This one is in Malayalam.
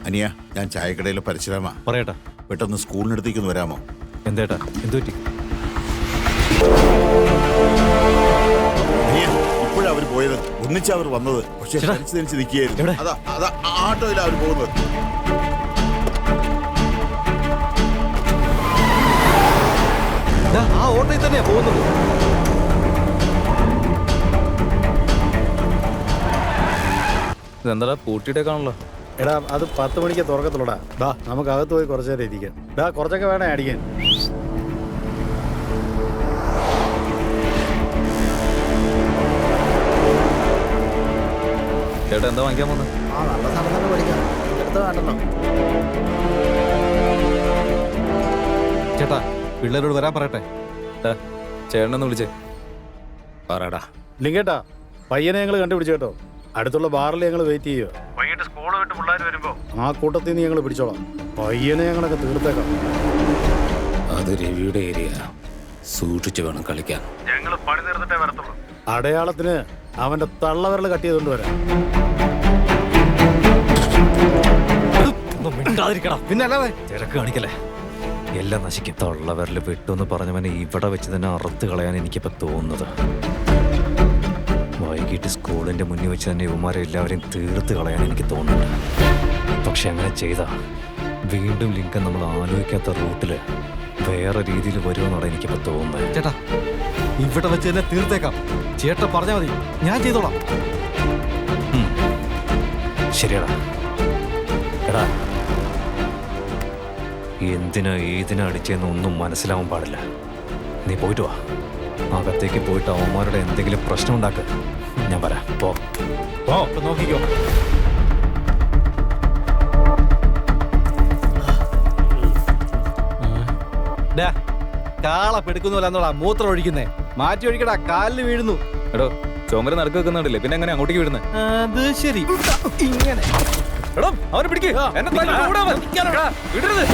അനിയ, ഞാൻ ചായക്കടയിലെ പരശുരാമ. പറയട്ടാ. പെട്ടെന്ന് സ്കൂളിനടുത്തേക്കൊന്ന് വരാമോ? എന്തേട്ടാ, എന്തു പറ്റി? ഇപ്പോഴാ അവര് പോയത്. ഒന്നിച്ചാ അവർ വന്നത്. പക്ഷെ തനിച്ച് നിൽക്കുകയായിരുന്നു. അതാ ആട്ടോയിലാ അവർ പോകുന്നത്. ആ ഓട്ടോയിൽ തന്നെയാ പോകുന്നത്. എന്താ പൂട്ടിയിട്ടേ കാണല്ലോ. എടാ, അത് 10 മണിക്ക് തുറക്കത്തുള്ളടാ. നമുക്ക് അകത്ത് പോയി കുറച്ചു നേരം ഇരിക്കാൻ. കുറച്ചൊക്കെ വേണേ അടിക്കാൻ. ചേട്ടാ, എന്താ വാങ്ങിക്കാൻ പോകുന്നത്? നല്ല സാധനം പഠിക്കാം. ചേട്ടാ, പിള്ളേരോട് വരാൻ പറയട്ടെ. ചേട്ടനൊന്ന് വിളിച്ചേ. പറയടാ. ലിങ്കേട്ടാ, പയ്യനെ ഞങ്ങൾ കണ്ടുപിടിച്ചു കേട്ടോ. അടുത്തുള്ള ബാറിൽ ഞങ്ങൾ വെയിറ്റ് ചെയ്യുക. വൈകിട്ട് സ്കൂൾ വിട്ട് പിള്ളേർ വരുമ്പോ ആ കൂട്ടത്തിൽ നിന്ന് ഞങ്ങൾ പിടിച്ചോളാം. പയ്യനെ ഞങ്ങളൊക്കെ തീർത്തേക്കാം. അത് രവിയുടെ ഏരിയ, സൂക്ഷിച്ചു വേണം കളിക്കാൻ. ഞങ്ങൾ പണി തീർന്നിട്ടേ വരത്തുള്ളൂ. അടയാളത്തിന് അവന്റെ തള്ളവിരൽ കട്ട് ചെയ്തുകൊണ്ട് വരാം. പിന്നെ അല്ലാതെ തിരക്ക് കാണിക്കല്ലേ, എല്ലാം നശിക്കും. തള്ളവിരൽ വിട്ടുന്ന് പറഞ്ഞവനെ ഇവിടെ വെച്ച് തന്നെ അറുത്ത് കളയാൻ എനിക്കിപ്പോ തോന്നുന്നത്. വൈകിട്ട് സ്കൂളിന്റെ മുന്നിൽ വെച്ച് തന്നെ ഇവന്മാരെ എല്ലാവരെയും തീർത്ത് കളയാൻ എനിക്ക് തോന്നുന്നുണ്ട്. പക്ഷെ അങ്ങനെ ചെയ്താ വീണ്ടും ലിങ്കൻ നമ്മൾ ആലോചിക്കാത്ത റൂട്ടില് വേറെ രീതിയിൽ വരുമെന്നാണ് എനിക്കിപ്പോ തോന്നുന്നത്. ചേട്ടാ, ഇവിടെ വെച്ച് തന്നെ തീർത്തേക്കാം. ചേട്ടൻ പറഞ്ഞാൽ മതി, ഞാൻ ചെയ്തോളാം. ശരിയടാ. എടാ, എന്തിനാ ഏതിനാ അടിച്ചെന്ന് ഒന്നും മനസ്സിലാവാൻ പാടില്ല. നീ പോയിട്ട് വാ. അകത്തേക്ക് പോയിട്ട് അവന്മാരുടെ എന്തെങ്കിലും പ്രശ്നം ഉണ്ടാക്കുക. ഞാൻ വരാം. പോ നോക്കിക്കോ. കാള പെടുക്കുന്നില്ല, മൂത്രം ഒഴിക്കുന്നേ. മാറ്റി ഒഴിക്കടാ, കാലിന് വീഴുന്നു. എടോ, ചോമര നടക്ക് വെക്കുന്നുണ്ടല്ലേ, പിന്നെ എങ്ങനെ അങ്ങോട്ടേക്ക് വിടുന്നത്? അത് ശരി, ഇങ്ങനെ. എടോ, അവനെ പിടിക്ക്. വിടരുത്.